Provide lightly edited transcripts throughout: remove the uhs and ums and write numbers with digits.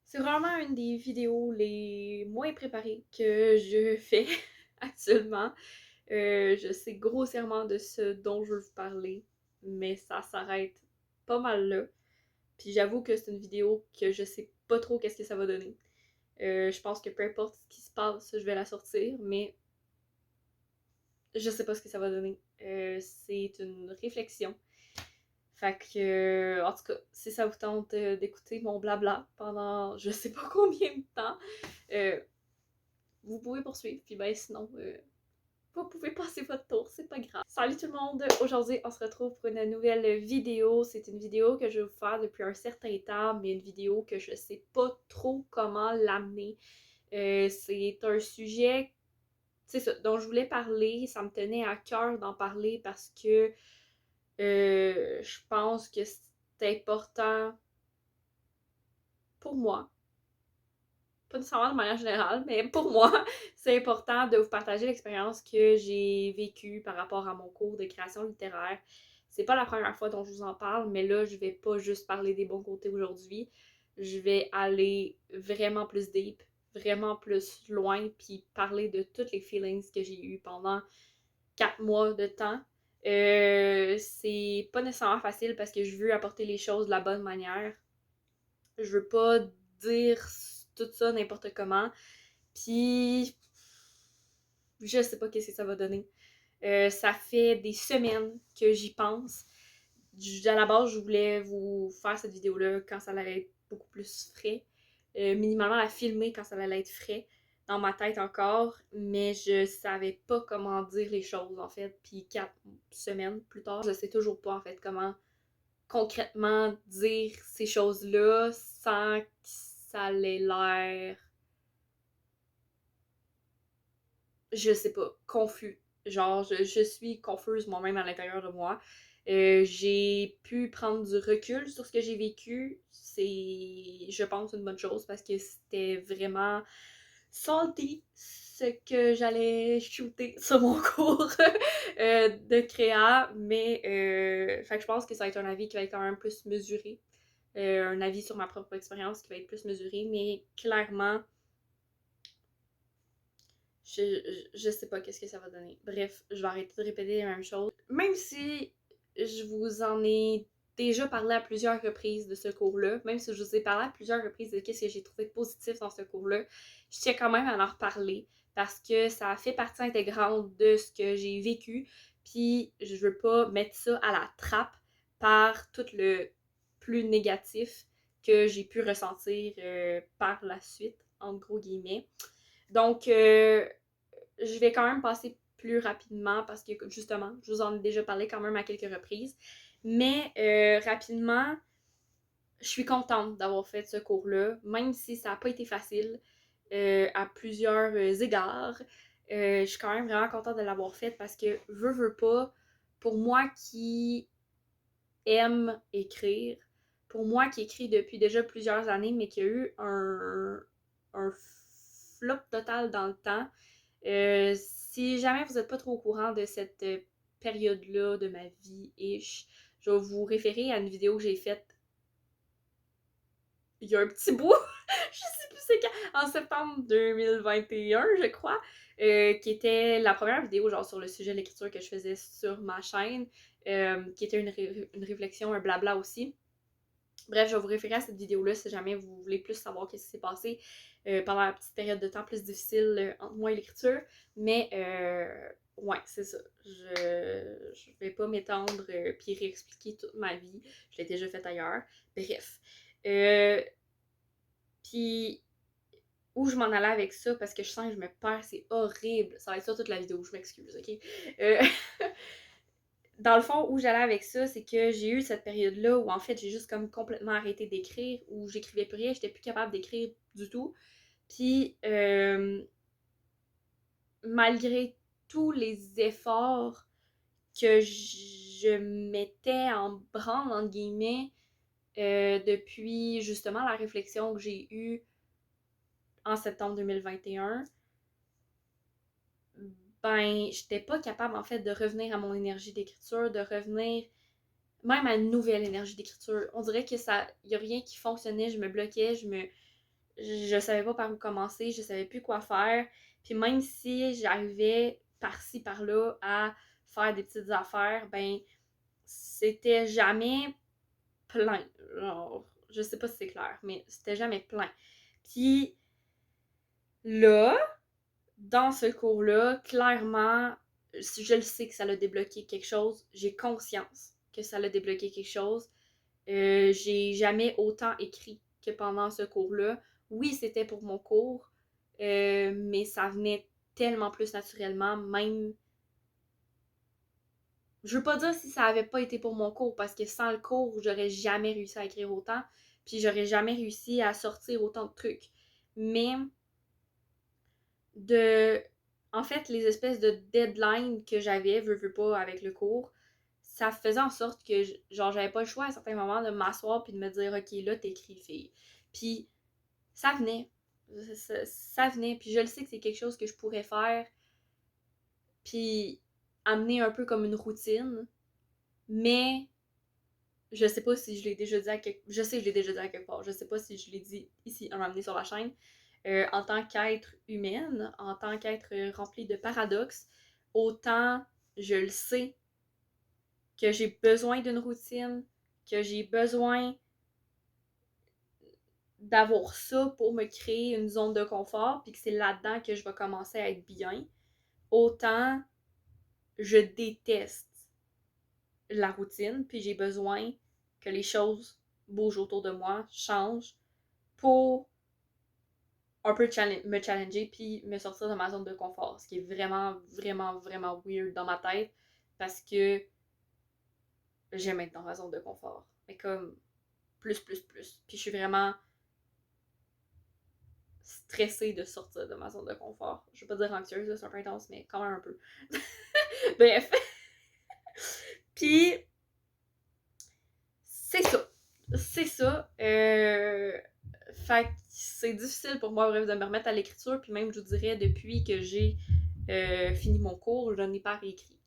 C'est vraiment une des vidéos les moins préparées que je fais actuellement. Je sais grossièrement de ce dont je veux vous parler, mais ça s'arrête pas mal là. Puis j'avoue que c'est une vidéo que je sais pas trop qu'est-ce que ça va donner. Je pense que peu importe ce qui se passe, je vais la sortir, mais je sais pas ce que ça va donner. C'est une réflexion. Fait que, en tout cas, si ça vous tente d'écouter mon blabla pendant je sais pas combien de temps, euh, vous pouvez poursuivre, puis ben sinon, vous pouvez passer votre tour, c'est pas grave. Salut tout le monde! Aujourd'hui, on se retrouve pour une nouvelle vidéo. C'est une vidéo que je vais vous faire depuis un certain temps, mais une vidéo que je sais pas trop comment l'amener. C'est un sujet, c'est ça, dont je voulais parler. Ça me tenait à cœur d'en parler parce que je pense que c'est important pour moi, pas nécessairement de manière générale, mais pour moi, c'est important de vous partager l'expérience que j'ai vécue par rapport à mon cours de création littéraire. C'est pas la première fois dont je vous en parle, mais là, je vais pas juste parler des bons côtés aujourd'hui. Je vais aller vraiment plus deep, vraiment plus loin, puis parler de toutes les feelings que j'ai eues pendant 4 mois de temps. C'est pas nécessairement facile parce que je veux apporter les choses de la bonne manière. Je veux pas dire tout ça n'importe comment. Puis, je sais pas qu'est-ce que ça va donner. Ça fait des semaines que j'y pense. À la base, je voulais vous faire cette vidéo-là quand ça allait être beaucoup plus frais. Minimalement la filmer quand ça allait être frais dans ma tête encore, mais je savais pas comment dire les choses en fait. Puis 4 semaines plus tard, je sais toujours pas en fait comment concrètement dire ces choses-là sans que ça ait l'air, je sais pas, confus. Genre, je suis confuse moi-même à l'intérieur de moi. J'ai pu prendre du recul sur ce que j'ai vécu. C'est, je pense, une bonne chose parce que c'était vraiment salty ce que j'allais shooter sur mon cours de créa. Mais, fait que je pense que ça va être un avis qui va être quand même plus mesuré. Un avis sur ma propre expérience qui va être plus mesuré. Mais clairement, je sais pas qu'est-ce que ça va donner. Bref, je vais arrêter de répéter la même chose. Même si je vous en ai déjà parlé à plusieurs reprises de ce cours-là, même si je vous ai parlé à plusieurs reprises de qu'est-ce que j'ai trouvé positif dans ce cours-là, je tiens quand même à en reparler parce que ça fait partie intégrante de ce que j'ai vécu, puis je veux pas mettre ça à la trappe par tout le plus négatif que j'ai pu ressentir par la suite, entre gros guillemets. Donc, je vais quand même passer plus rapidement parce que, justement, je vous en ai déjà parlé quand même à quelques reprises. Mais, rapidement, je suis contente d'avoir fait ce cours-là, même si ça n'a pas été facile à plusieurs égards. Je suis quand même vraiment contente de l'avoir fait parce que, veux pas, pour moi qui aime écrire, pour moi qui écris depuis déjà plusieurs années, mais qui a eu un flop total dans le temps, si jamais vous n'êtes pas trop au courant de cette période-là de ma vie-ish, je vais vous référer à une vidéo que j'ai faite il y a un petit bout, je sais plus c'est quand, en septembre 2021, je crois, qui était la première vidéo genre sur le sujet de l'écriture que je faisais sur ma chaîne, qui était une réflexion, un blabla aussi. Bref, je vais vous référer à cette vidéo-là si jamais vous voulez plus savoir ce qui s'est passé pendant la petite période de temps plus difficile entre moi et l'écriture. Mais ouais, c'est ça. Je vais pas m'étendre puis réexpliquer toute ma vie. Je l'ai déjà fait ailleurs. Bref. Puis où je m'en allais avec ça parce que je sens que je me perds, c'est horrible. Ça va être ça toute la vidéo, je m'excuse, ok? Euh, dans le fond, où j'allais avec ça, c'est que j'ai eu cette période-là où en fait j'ai juste comme complètement arrêté d'écrire, où j'écrivais plus rien, j'étais plus capable d'écrire du tout. Puis malgré tous les efforts que je mettais en branle, entre guillemets, depuis justement la réflexion que j'ai eue en septembre 2021, ben j'étais pas capable en fait de revenir à mon énergie d'écriture, de revenir même à une nouvelle énergie d'écriture. On dirait que ça, y a rien qui fonctionnait, je me bloquais, je savais pas par où commencer, je savais plus quoi faire. Puis même si j'arrivais par-ci, par-là à faire des petites affaires, ben c'était jamais plein. Genre, je sais pas si c'est clair, mais c'était jamais plein. Puis là, dans ce cours-là, clairement, je le sais que ça l'a débloqué quelque chose. J'ai conscience que ça l'a débloqué quelque chose. J'ai jamais autant écrit que pendant ce cours-là. Oui, c'était pour mon cours, mais ça venait tellement plus naturellement, même. Je veux pas dire si ça avait pas été pour mon cours, parce que sans le cours, j'aurais jamais réussi à écrire autant, puis j'aurais jamais réussi à sortir autant de trucs. Mais de. En fait, les espèces de deadlines que j'avais, veux pas, avec le cours, ça faisait en sorte que, genre, j'avais pas le choix à certains moments de m'asseoir puis de me dire, OK, là, t'écris, fille. Puis ça venait. Ça venait. Puis je le sais que c'est quelque chose que je pourrais faire, puis amener un peu comme une routine, mais je sais pas si je l'ai déjà dit à quelque... Je sais que je l'ai déjà dit à quelque part. Je sais pas si je l'ai dit ici, à m'amener sur la chaîne. En tant qu'être humaine, en tant qu'être rempli de paradoxes, autant je le sais que j'ai besoin d'une routine, que j'ai besoin d'avoir ça pour me créer une zone de confort, puis que c'est là-dedans que je vais commencer à être bien, autant je déteste la routine, puis j'ai besoin que les choses bougent autour de moi, changent, pour un peu me challenger, puis me sortir de ma zone de confort, ce qui est vraiment, vraiment, vraiment weird dans ma tête, parce que j'aime être dans ma zone de confort. Mais comme plus, plus, plus. Puis je suis vraiment stressée de sortir de ma zone de confort. Je veux pas dire anxieuse, c'est un peu intense, mais quand même un peu. Bref. Puis, c'est ça. C'est ça. Fait que c'est difficile pour moi, bref, de me remettre à l'écriture. Puis même, je vous dirais, depuis que j'ai fini mon cours, je n'ai pas réécrit.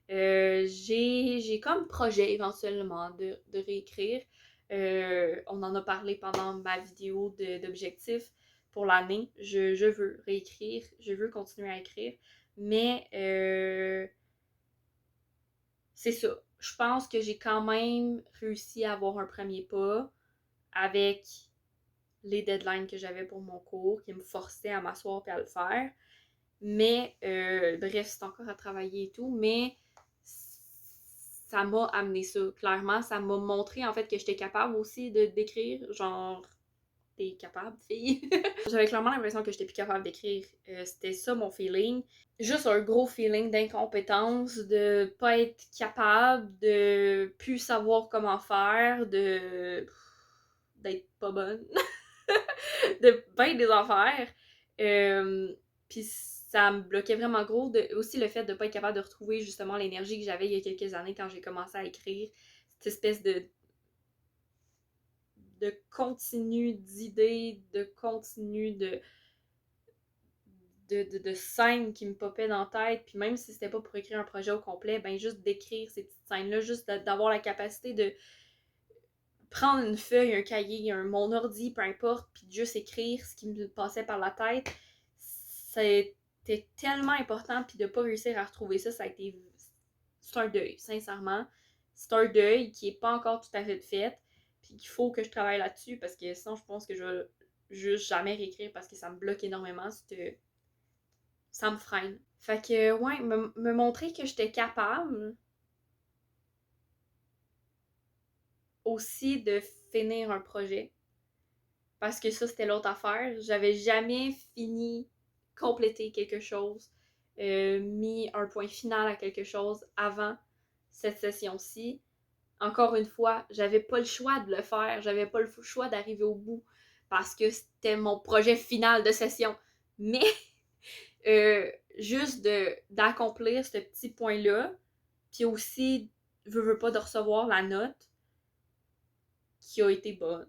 J'ai comme projet éventuellement de réécrire. On en a parlé pendant ma vidéo d'objectifs pour l'année. Je veux réécrire, je veux continuer à écrire, mais c'est ça. Je pense que j'ai quand même réussi à avoir un premier pas avec les deadlines que j'avais pour mon cours qui me forçaient à m'asseoir et à le faire. Mais, bref, c'est encore à travailler et tout, mais ça m'a amené ça, clairement. Ça m'a montré, en fait, que j'étais capable aussi d'écrire, genre, t'es capable, fille. J'avais clairement l'impression que j'étais plus capable d'écrire. C'était ça mon feeling. Juste un gros feeling d'incompétence, de pas être capable, de plus savoir comment faire, d'être pas bonne, de bien des affaires. Puis ça me bloquait vraiment gros. Aussi le fait de pas être capable de retrouver justement l'énergie que j'avais il y a quelques années quand j'ai commencé à écrire. Cette espèce de continu d'idées, de continu de scènes qui me popaient dans la tête. Puis même si c'était pas pour écrire un projet au complet, ben juste d'écrire ces petites scènes-là, juste d'avoir la capacité de prendre une feuille, un cahier, mon ordi, peu importe, puis de juste écrire ce qui me passait par la tête, c'était tellement important, puis de pas réussir à retrouver ça, ça a été... C'est un deuil, sincèrement. C'est un deuil qui est pas encore tout à fait fait, puis qu'il faut que je travaille là-dessus, parce que sinon, je pense que je vais juste jamais réécrire, parce que ça me bloque énormément, ça me freine. Fait que, ouais, me montrer que j'étais capable aussi de finir un projet. Parce que ça, c'était l'autre affaire. J'avais jamais fini, complété quelque chose, mis un point final à quelque chose avant cette session-ci. Encore une fois, j'avais pas le choix de le faire. J'avais pas le choix d'arriver au bout parce que c'était mon projet final de session. Mais juste d'accomplir ce petit point-là, puis aussi, veux pas de recevoir la note qui a été bonne.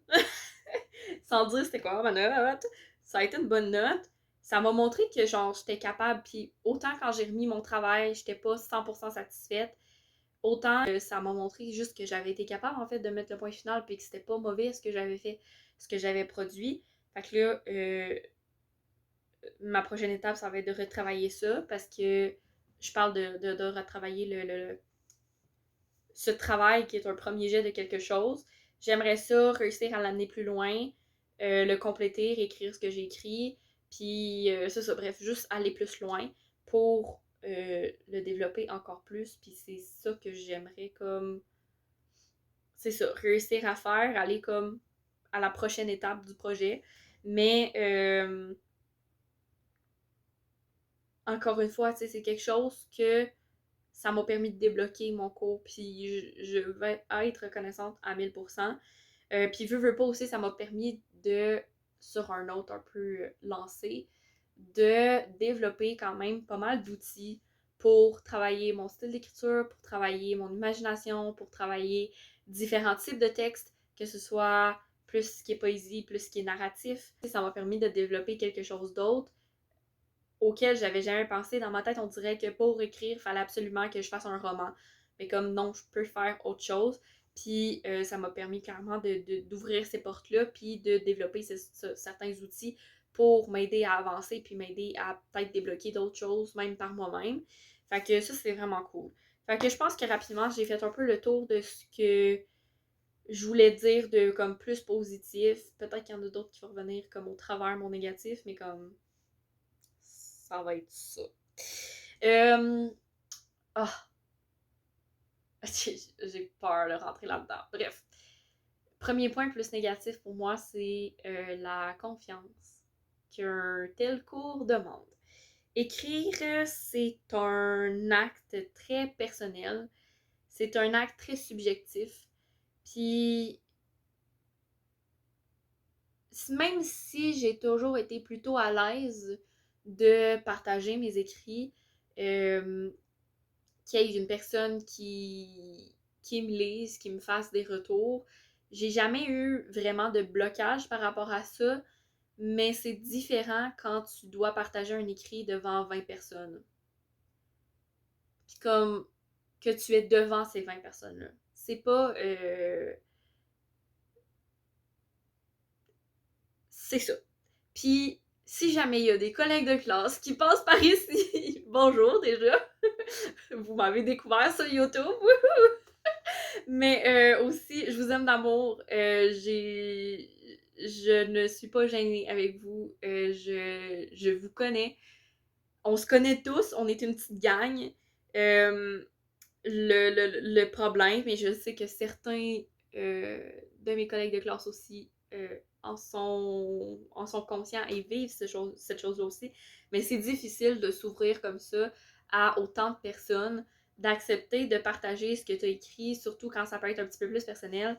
Sans dire c'était quoi ma note. Ça a été une bonne note. Ça m'a montré que genre j'étais capable, puis autant quand j'ai remis mon travail, j'étais pas 100% satisfaite, autant ça m'a montré juste que j'avais été capable en fait de mettre le point final, puis que c'était pas mauvais ce que j'avais fait, ce que j'avais produit. Fait que là, ma prochaine étape, ça va être de retravailler ça parce que je parle de retravailler ce travail qui est un premier jet de quelque chose. J'aimerais ça réussir à l'amener plus loin, le compléter, réécrire ce que j'ai écrit, puis c'est ça, bref, juste aller plus loin pour le développer encore plus, puis c'est ça que j'aimerais comme, c'est ça, réussir à faire, aller comme à la prochaine étape du projet, mais encore une fois, tu sais, c'est quelque chose que ça m'a permis de débloquer mon cours, puis je vais être reconnaissante à 1000%. Puis veux pas aussi, ça m'a permis de, sur un autre un peu lancé, de développer quand même pas mal d'outils pour travailler mon style d'écriture, pour travailler mon imagination, pour travailler différents types de textes, que ce soit plus ce qui est poésie, plus ce qui est narratif. Ça m'a permis de développer quelque chose d'autre auquel j'avais jamais pensé. Dans ma tête, on dirait que pour écrire, il fallait absolument que je fasse un roman. Mais comme non, je peux faire autre chose. Puis ça m'a permis clairement d'ouvrir ces portes-là, puis de développer certains outils pour m'aider à avancer, puis m'aider à peut-être débloquer d'autres choses, même par moi-même. Fait que ça, c'est vraiment cool. Fait que je pense que rapidement, j'ai fait un peu le tour de ce que je voulais dire de comme plus positif. Peut-être qu'il y en a d'autres qui vont revenir comme au travers mon négatif, mais comme ça va être ça. Euh... Ah, j'ai peur de rentrer là-dedans. Bref. Premier point plus négatif pour moi, c'est la confiance qu'un tel cours demande. Écrire, c'est un acte très personnel. C'est un acte très subjectif. Puis, même si j'ai toujours été plutôt à l'aise de partager mes écrits, qu'il y ait une personne qui me lise, qui me fasse des retours. J'ai jamais eu vraiment de blocage par rapport à ça, mais c'est différent quand tu dois partager un écrit devant 20 personnes. Puis comme que tu es devant ces 20 personnes-là. C'est pas... c'est ça. Puis si jamais il y a des collègues de classe qui passent par ici, bonjour déjà, vous m'avez découvert sur YouTube, mais aussi, je vous aime d'amour. Je ne suis pas gênée avec vous. Je vous connais. On se connaît tous. On est une petite gang. Euh, le problème, et je sais que certains de mes collègues de classe aussi en sont conscients et vivent cette chose-là aussi. Mais c'est difficile de s'ouvrir comme ça à autant de personnes, d'accepter de partager ce que tu as écrit, surtout quand ça peut être un petit peu plus personnel.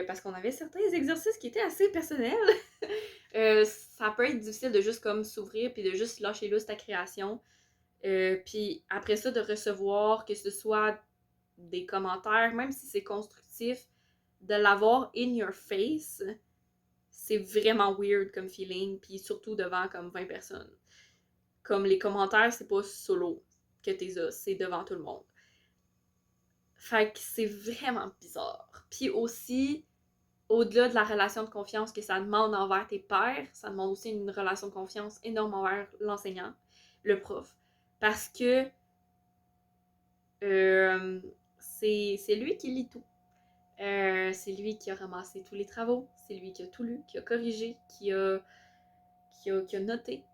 Parce qu'on avait certains exercices qui étaient assez personnels. Ça peut être difficile de juste comme s'ouvrir puis de juste lâcher lousse ta création. Puis après ça, de recevoir que ce soit des commentaires, même si c'est constructif, de l'avoir in your face, c'est vraiment weird comme feeling, puis surtout devant comme 20 personnes. Comme les commentaires, c'est pas solo que t'es là, c'est devant tout le monde. Fait que c'est vraiment bizarre. Puis aussi, au-delà de la relation de confiance que ça demande envers tes pairs, ça demande aussi une relation de confiance énorme envers l'enseignant, le prof. Parce que c'est lui qui lit tout. C'est lui qui a ramassé tous les travaux, c'est lui qui a tout lu, qui a corrigé, qui a noté.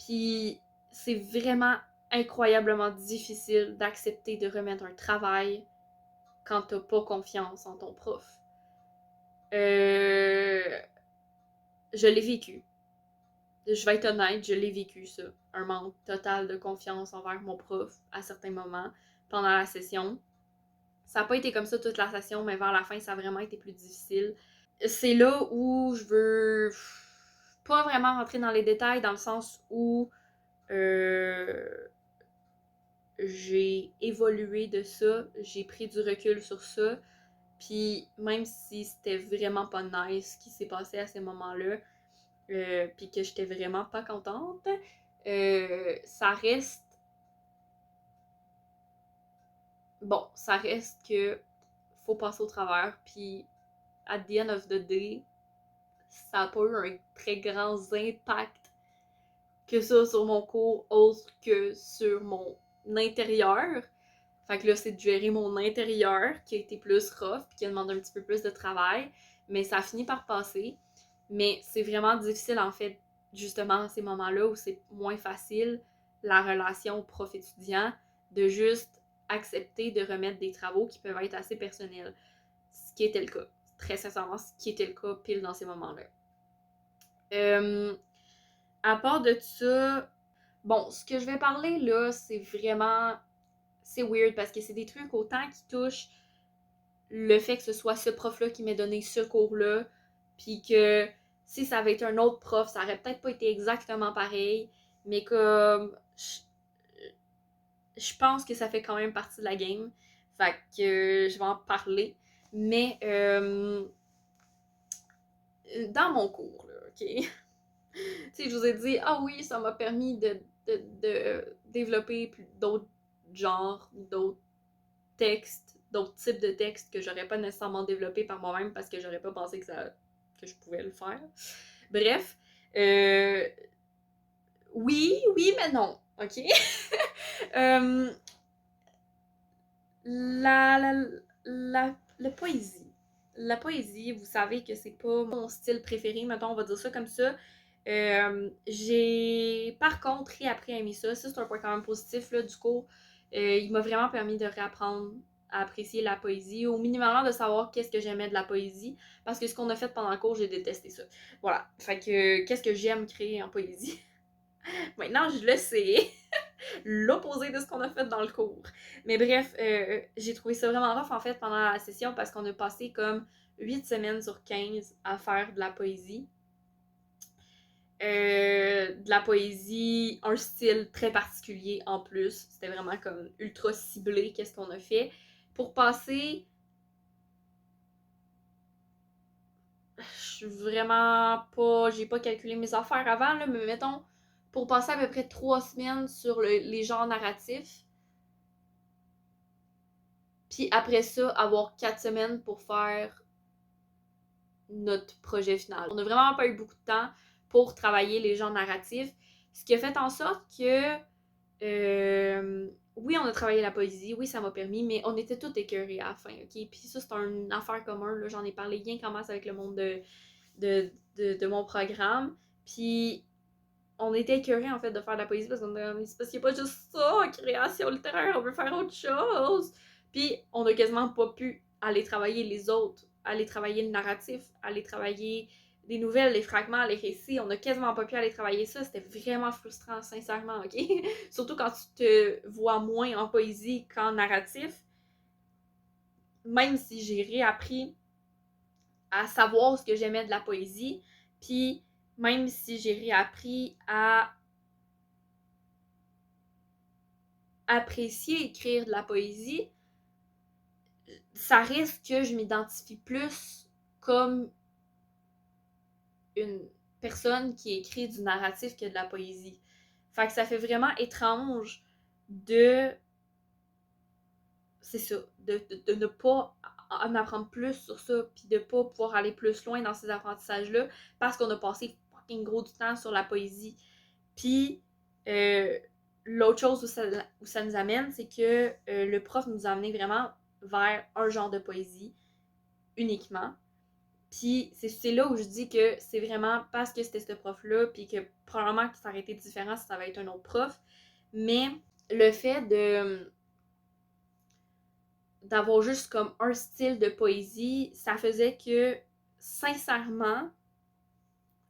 Puis c'est vraiment incroyablement difficile d'accepter de remettre un travail quand t'as pas confiance en ton prof. Euh, je l'ai vécu. Je vais être honnête, je l'ai vécu ça. Un manque total de confiance envers mon prof à certains moments pendant la session. Ça n'a pas été comme ça toute la session, mais vers la fin, ça a vraiment été plus difficile. C'est là où je veux pas vraiment rentrer dans les détails, dans le sens où euh, j'ai évolué de ça, j'ai pris du recul sur ça, puis même si c'était vraiment pas nice ce qui s'est passé à ces moments-là, puis que j'étais vraiment pas contente, ça reste... Bon, ça reste que faut passer au travers, puis at the end of the day, ça n'a pas eu un très grand impact que ça sur mon cours, autre que sur mon intérieur. Fait que là, c'est de gérer mon intérieur qui a été plus rough, puis qui a demandé un petit peu plus de travail, mais ça a fini par passer. Mais c'est vraiment difficile, en fait, justement, à ces moments-là où c'est moins facile, la relation prof-étudiant, de juste accepter de remettre des travaux qui peuvent être assez personnels. Ce qui était le cas. Très sincèrement, ce qui était le cas pile dans ces moments-là. À part de ça, bon, ce que je vais parler là, c'est vraiment... C'est weird parce que c'est des trucs autant qui touchent le fait que ce soit ce prof-là qui m'ait donné ce cours-là, puis que si ça avait été un autre prof, ça aurait peut-être pas été exactement pareil, mais comme je pense que ça fait quand même partie de la game, fait que je vais en parler, mais dans mon cours, là, ok? Tu sais, je vous ai dit, ah oui, ça m'a permis de développer d'autres genres, d'autres textes, d'autres types de textes que j'aurais pas nécessairement développé par moi-même parce que j'aurais pas pensé que je pouvais le faire. Bref, oui, mais non, ok? euh, la poésie. La poésie, vous savez que c'est pas mon style préféré, mettons, on va dire ça comme ça. J'ai par contre réappris à aimer ça. Ça, c'est un point quand même positif là, du cours. Il m'a vraiment permis de réapprendre à apprécier la poésie, au minimum de savoir qu'est-ce que j'aimais de la poésie, parce que ce qu'on a fait pendant le cours, j'ai détesté ça. Voilà. Fait que qu'est-ce que j'aime créer en poésie? Maintenant, je le sais. L'opposé de ce qu'on a fait dans le cours. Mais bref, j'ai trouvé ça vraiment rough en fait pendant la session parce qu'on a passé comme 8 semaines sur 15 à faire de la poésie. De la poésie, un style très particulier en plus. C'était vraiment comme ultra ciblé qu'est-ce qu'on a fait. Pour passer... Je suis vraiment pas... J'ai pas calculé mes affaires avant, là, mais mettons, pour passer à peu près 3 semaines sur les genres narratifs, puis après ça, avoir 4 semaines pour faire notre projet final. On n'a vraiment pas eu beaucoup de temps pour travailler les genres narratifs, ce qui a fait en sorte que oui, on a travaillé la poésie, oui, ça m'a permis, mais on était tous écœurés à la fin, ok? Puis ça, c'est une affaire commune, j'en ai parlé rien qu'en masse avec le monde de mon programme, puis on était écœurés en fait de faire de la poésie parce qu'on c'est parce qu'il n'y a pas juste ça en création littéraire, on veut faire autre chose. Puis on a quasiment pas pu aller travailler les autres, aller travailler le narratif, aller travailler les nouvelles, les fragments, les récits. On a quasiment pas pu aller travailler ça. C'était vraiment frustrant, sincèrement, ok? Surtout quand tu te vois moins en poésie qu'en narratif. Même si j'ai réappris à savoir ce que j'aimais de la poésie, puis même si j'ai réappris à apprécier écrire de la poésie, ça risque que je m'identifie plus comme une personne qui écrit du narratif que de la poésie. Fait que ça fait vraiment étrange de... C'est ça, de ne pas en apprendre plus sur ça, puis de pas pouvoir aller plus loin dans ces apprentissages-là, parce qu'on a passé fucking gros du temps sur la poésie. Puis, l'autre chose où ça nous amène, c'est que le prof nous a amené vraiment vers un genre de poésie uniquement. Puis c'est là où je dis que c'est vraiment parce que c'était ce prof-là, puis que probablement que ça aurait été différent si ça avait été un autre prof. Mais le fait d'avoir juste comme un style de poésie, ça faisait que, sincèrement,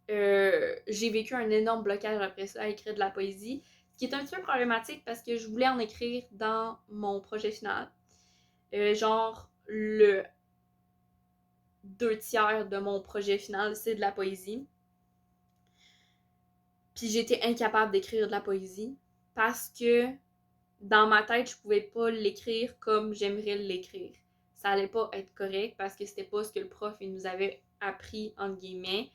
j'ai vécu un énorme blocage après ça à écrire de la poésie, ce qui est un petit peu problématique parce que je voulais en écrire dans mon projet final. Genre, le 2 tiers de mon projet final, c'est de la poésie. Puis j'étais incapable d'écrire de la poésie parce que dans ma tête, je pouvais pas l'écrire comme j'aimerais l'écrire. Ça allait pas être correct parce que c'était pas ce que le prof il nous avait appris, entre guillemets.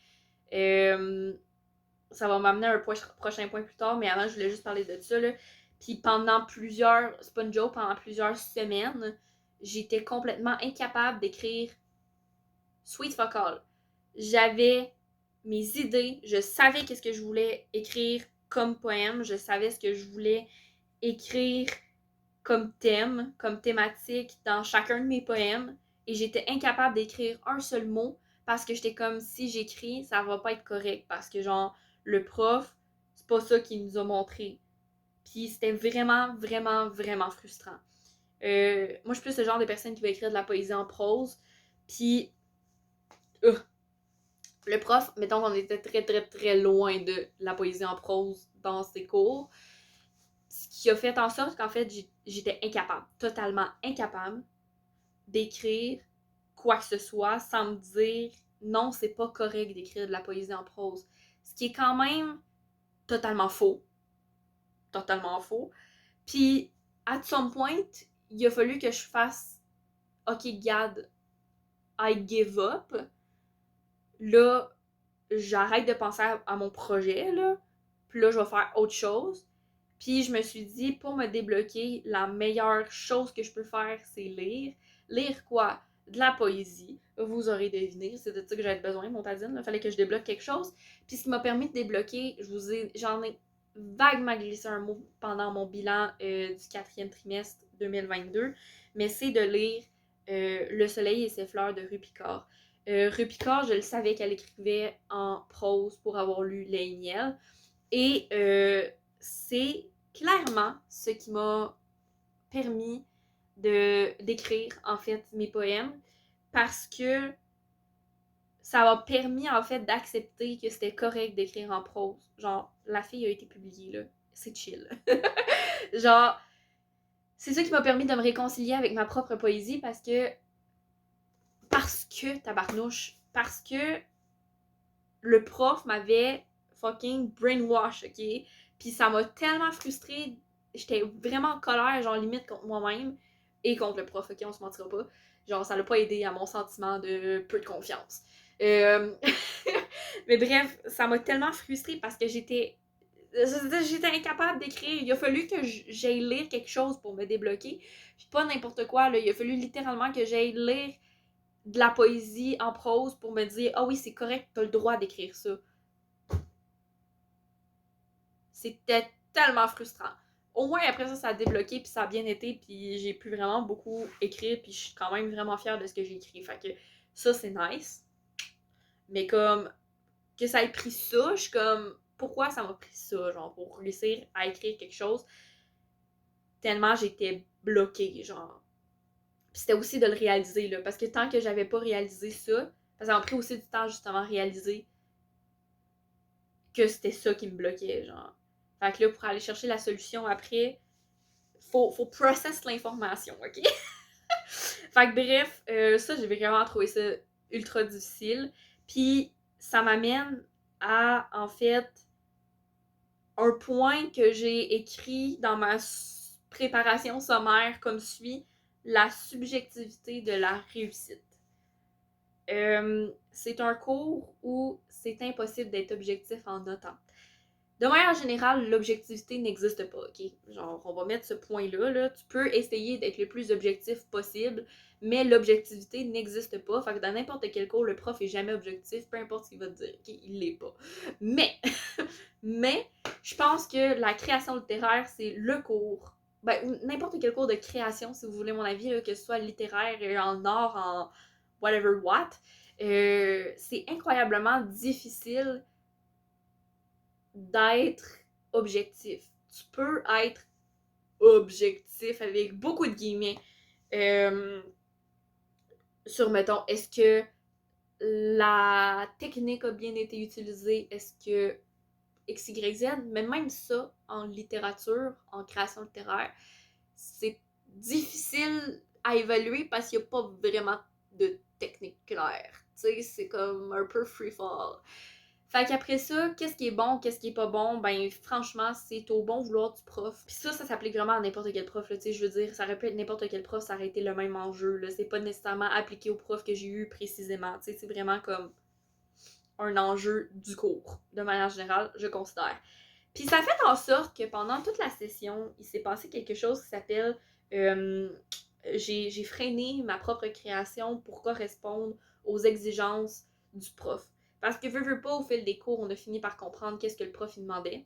Ça va m'amener à un prochain point plus tard, mais avant, je voulais juste parler de ça, là. Puis pendant plusieurs, c'est pas une joke, pendant plusieurs semaines, j'étais complètement incapable d'écrire Sweet Fuck All. J'avais mes idées, je savais qu'est-ce que je voulais écrire comme poème, je savais ce que je voulais écrire comme thème, comme thématique dans chacun de mes poèmes, et j'étais incapable d'écrire un seul mot parce que j'étais comme, si j'écris, ça va pas être correct parce que genre, le prof, c'est pas ça qu'il nous a montré. Puis c'était vraiment, vraiment, vraiment frustrant. Moi, je suis plus ce genre de personne qui va écrire de la poésie en prose. Puis, le prof, mettons qu'on était très, très, très loin de la poésie en prose dans ses cours, ce qui a fait en sorte qu'en fait, j'étais incapable, totalement incapable d'écrire quoi que ce soit sans me dire non, c'est pas correct d'écrire de la poésie en prose. Ce qui est quand même totalement faux. Totalement faux. Puis, at some point, il a fallu que je fasse OK, Gad, I give up. Là, j'arrête de penser à mon projet, là. Puis là, je vais faire autre chose. Puis je me suis dit, pour me débloquer, la meilleure chose que je peux faire, c'est lire. Lire quoi? De la poésie. Vous aurez deviné, c'est de ça que j'avais besoin, Montadine. Il fallait que je débloque quelque chose. Puis ce qui m'a permis de débloquer, j'en ai vaguement glissé un mot pendant mon bilan du 4e trimestre 2022, mais c'est de lire Le soleil et ses fleurs de Rue Picard. Rue Picard, je le savais qu'elle écrivait en prose pour avoir lu Les Miel. Et c'est clairement ce qui m'a permis d'écrire en fait mes poèmes parce que ça m'a permis en fait d'accepter que c'était correct d'écrire en prose. Genre, la fille a été publiée là, c'est chill. Genre, c'est ça qui m'a permis de me réconcilier avec ma propre poésie parce que tabarnouche, parce que le prof m'avait fucking brainwash, ok? Puis ça m'a tellement frustrée. J'étais vraiment en colère, genre limite contre moi-même et contre le prof, ok? On se mentira pas. Genre, ça l'a pas aidé à mon sentiment de peu de confiance. Mais bref, ça m'a tellement frustrée parce que j'étais incapable d'écrire. Il a fallu que j'aille lire quelque chose pour me débloquer. Puis pas n'importe quoi, là. Il a fallu littéralement que j'aille lire de la poésie en prose pour me dire « Ah oui, c'est correct, t'as le droit d'écrire ça. » C'était tellement frustrant. Au moins, après ça, ça a débloqué, puis ça a bien été, puis j'ai pu vraiment beaucoup écrire, puis je suis quand même vraiment fière de ce que j'ai écrit. Fait que ça, c'est nice. Mais comme, que ça ait pris ça, je suis comme, pourquoi ça m'a pris ça, genre, pour réussir à écrire quelque chose, tellement j'étais bloquée, genre. Puis c'était aussi de le réaliser, là, parce que tant que j'avais pas réalisé ça, ça m'a pris aussi du temps, justement, à réaliser que c'était ça qui me bloquait, genre. Fait que là, pour aller chercher la solution après, faut process l'information, ok? Fait que bref, ça, j'ai vraiment trouvé ça ultra difficile. Puis ça m'amène à, en fait, un point que j'ai écrit dans ma préparation sommaire comme suit: la subjectivité de la réussite. C'est un cours où c'est impossible d'être objectif en notant. De manière générale, l'objectivité n'existe pas, ok? Genre, on va mettre ce point-là, là. Tu peux essayer d'être le plus objectif possible, mais l'objectivité n'existe pas. Fait que dans n'importe quel cours, le prof est jamais objectif, peu importe ce qu'il va te dire, ok? Il l'est pas. Mais, mais, je pense que la création littéraire, c'est le cours. Ben, n'importe quel cours de création, si vous voulez mon avis, là, que ce soit littéraire, en art, en whatever what, c'est incroyablement difficile d'être objectif. Tu peux être objectif avec beaucoup de guillemets sur, mettons, est-ce que la technique a bien été utilisée, est-ce que X, Y, Z, mais même ça, en littérature, en création littéraire, c'est difficile à évaluer parce qu'il n'y a pas vraiment de technique claire. Tu sais, c'est comme un peu free fall. Fait qu'après ça, qu'est-ce qui est bon, qu'est-ce qui est pas bon, ben franchement, c'est au bon vouloir du prof. Puis ça s'applique vraiment à n'importe quel prof, là, tu sais, je veux dire, ça aurait pu être n'importe quel prof, ça aurait été le même enjeu, là, c'est pas nécessairement appliqué au prof que j'ai eu précisément, tu sais, c'est vraiment comme un enjeu du cours, de manière générale, je considère. Puis ça fait en sorte que pendant toute la session, il s'est passé quelque chose qui s'appelle j'ai freiné ma propre création pour correspondre aux exigences du prof. Parce que veux pas, au fil des cours, on a fini par comprendre qu'est-ce que le prof il demandait.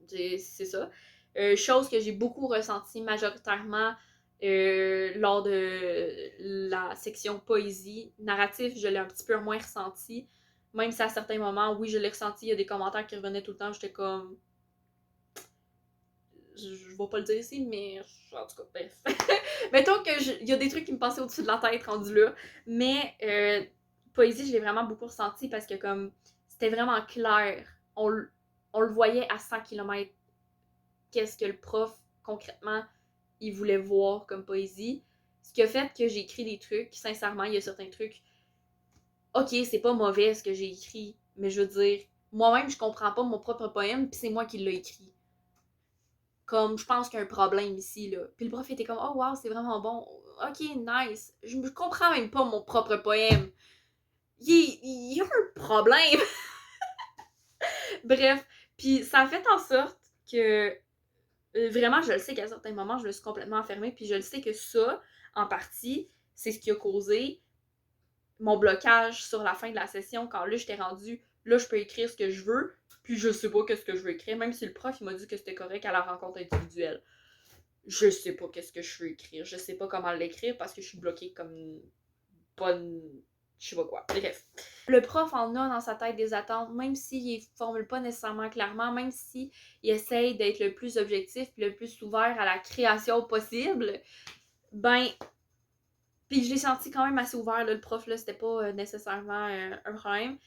C'est ça. Chose que j'ai beaucoup ressenti majoritairement lors de la section poésie. Narratif, je l'ai un petit peu moins ressenti. Même si à certains moments, oui, je l'ai ressenti, il y a des commentaires qui revenaient tout le temps, j'étais comme... Je vais pas le dire ici, mais en tout cas, bref. Mettons il y a des trucs qui me passaient au-dessus de la tête rendus là. Mais poésie, je l'ai vraiment beaucoup ressenti parce que comme c'était vraiment clair. On le voyait à 100 km qu'est-ce que le prof, concrètement, il voulait voir comme poésie. Ce qui a fait que j'ai écrit des trucs. Sincèrement, il y a certains trucs. Ok, c'est pas mauvais ce que j'ai écrit, mais je veux dire, moi-même, je comprends pas mon propre poème, puis c'est moi qui l'ai écrit. Comme, je pense qu'il y a un problème ici, là. Puis le prof était comme, oh wow, c'est vraiment bon. Ok, nice. Je comprends même pas mon propre poème. Il y a un problème. Bref, puis ça a fait en sorte que vraiment, je le sais qu'à certains moments, je me suis complètement enfermée, puis je le sais que ça, en partie, c'est ce qui a causé mon blocage sur la fin de la session, quand là, j'étais rendue, là, je peux écrire ce que je veux, puis je sais pas qu'est-ce que je veux écrire, même si le prof, il m'a dit que c'était correct à la rencontre individuelle. Je sais pas qu'est-ce que je veux écrire, je sais pas comment l'écrire, parce que je suis bloquée comme une bonne... je sais pas quoi. Bref. Le prof en a dans sa tête des attentes, même s'il ne formule pas nécessairement clairement, même s'il essaye d'être le plus objectif et le plus ouvert à la création possible, ben, puis je l'ai senti quand même assez ouvert, là, le prof, là, c'était pas nécessairement un problème.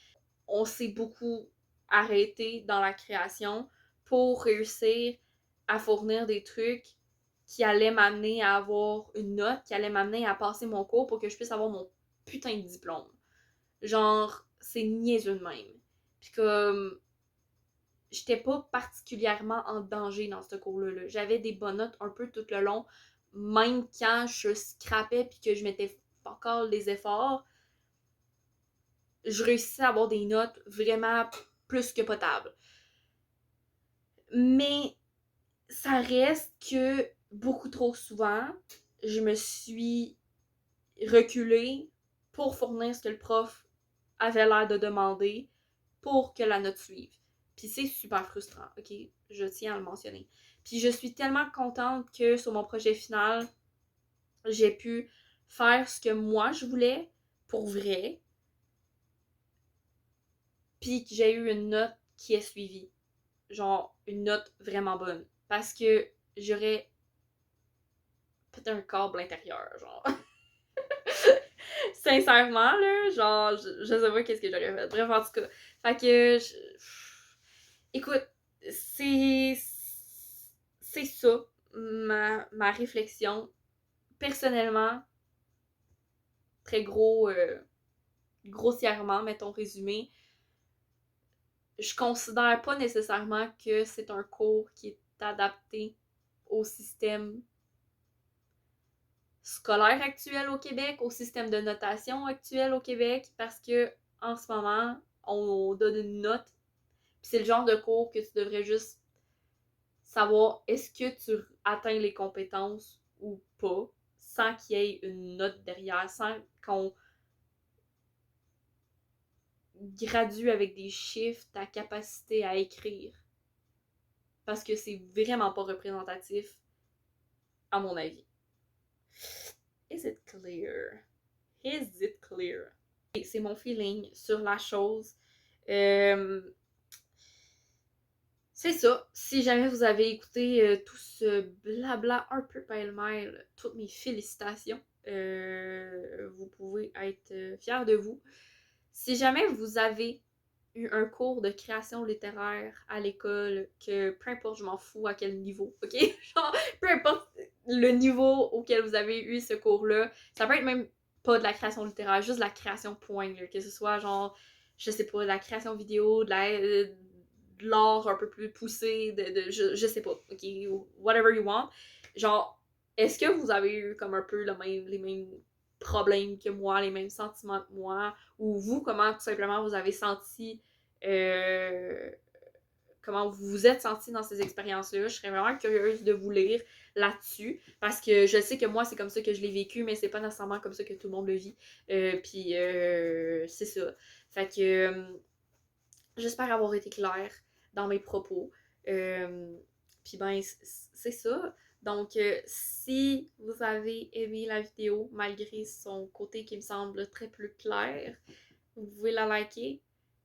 On s'est beaucoup arrêté dans la création pour réussir à fournir des trucs qui allaient m'amener à avoir une note, qui allaient m'amener à passer mon cours pour que je puisse avoir mon putain de diplôme. Genre, c'est niaiseux de même. Puis comme, j'étais pas particulièrement en danger dans ce cours-là. Là. J'avais des bonnes notes un peu tout le long, même quand je scrapais puis que je mettais encore les efforts, je réussissais à avoir des notes vraiment plus que potables. Mais ça reste que beaucoup trop souvent, je me suis reculée pour fournir ce que le prof avait l'air de demander pour que la note suive. Puis c'est super frustrant, ok? Je tiens à le mentionner. Puis je suis tellement contente que sur mon projet final, j'ai pu faire ce que moi je voulais pour vrai. Puis que j'ai eu une note qui est suivie. Genre, une note vraiment bonne. Parce que j'aurais peut-être un câble intérieur, genre. Sincèrement, là, genre, je sais pas qu'est-ce que j'aurais fait. Bref, en tout cas. Fait que, écoute, c'est c'est ça, ma réflexion. Personnellement, très grossièrement, mettons résumé, je considère pas nécessairement que c'est un cours qui est adapté au système scolaire actuel au Québec, au système de notation actuel au Québec, parce que en ce moment, on donne une note, puis c'est le genre de cours que tu devrais juste savoir est-ce que tu atteins les compétences ou pas, sans qu'il y ait une note derrière, sans qu'on gradue avec des chiffres ta capacité à écrire. Parce que c'est vraiment pas représentatif, à mon avis. Is it clear? Is it clear? C'est mon feeling sur la chose. C'est ça. Si jamais vous avez écouté tout ce blabla un peu pêle-mêle, toutes mes félicitations. Vous pouvez être fiers de vous. Si jamais vous avez eu un cours de création littéraire à l'école, que peu importe, je m'en fous à quel niveau, ok? Genre, peu importe le niveau auquel vous avez eu ce cours-là, ça peut être même pas de la création littéraire, juste de la création point, là, que ce soit genre, je sais pas, de la création vidéo, de l'art un peu plus poussé, je sais pas, ok? Whatever you want. Genre, est-ce que vous avez eu comme un peu les mêmes problèmes que moi, les mêmes sentiments que moi, ou vous, comment tout simplement vous avez senti comment vous vous êtes senti dans ces expériences-là. Je serais vraiment curieuse de vous lire là-dessus, parce que je sais que moi, c'est comme ça que je l'ai vécu, mais c'est pas nécessairement comme ça que tout le monde le vit. Puis c'est ça. Fait que j'espère avoir été claire dans mes propos. Puis ben, c'est ça. Donc, si vous avez aimé la vidéo, malgré son côté qui me semble très peu clair, vous pouvez la liker.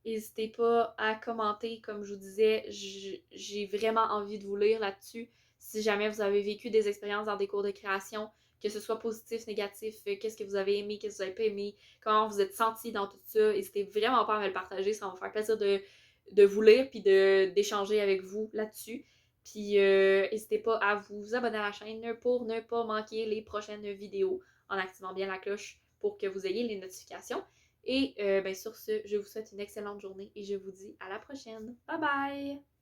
N'hésitez pas à commenter, comme je vous disais, j'ai vraiment envie de vous lire là-dessus. Si jamais vous avez vécu des expériences dans des cours de création, que ce soit positif, négatif, qu'est-ce que vous avez aimé, qu'est-ce que vous n'avez pas aimé, comment vous êtes senti dans tout ça, n'hésitez vraiment pas à me le partager, ça va me faire plaisir de vous lire puis d'échanger avec vous là-dessus. Puis n'hésitez pas à vous abonner à la chaîne pour ne pas manquer les prochaines vidéos en activant bien la cloche pour que vous ayez les notifications. Et ben sur ce, je vous souhaite une excellente journée et je vous dis à la prochaine. Bye bye!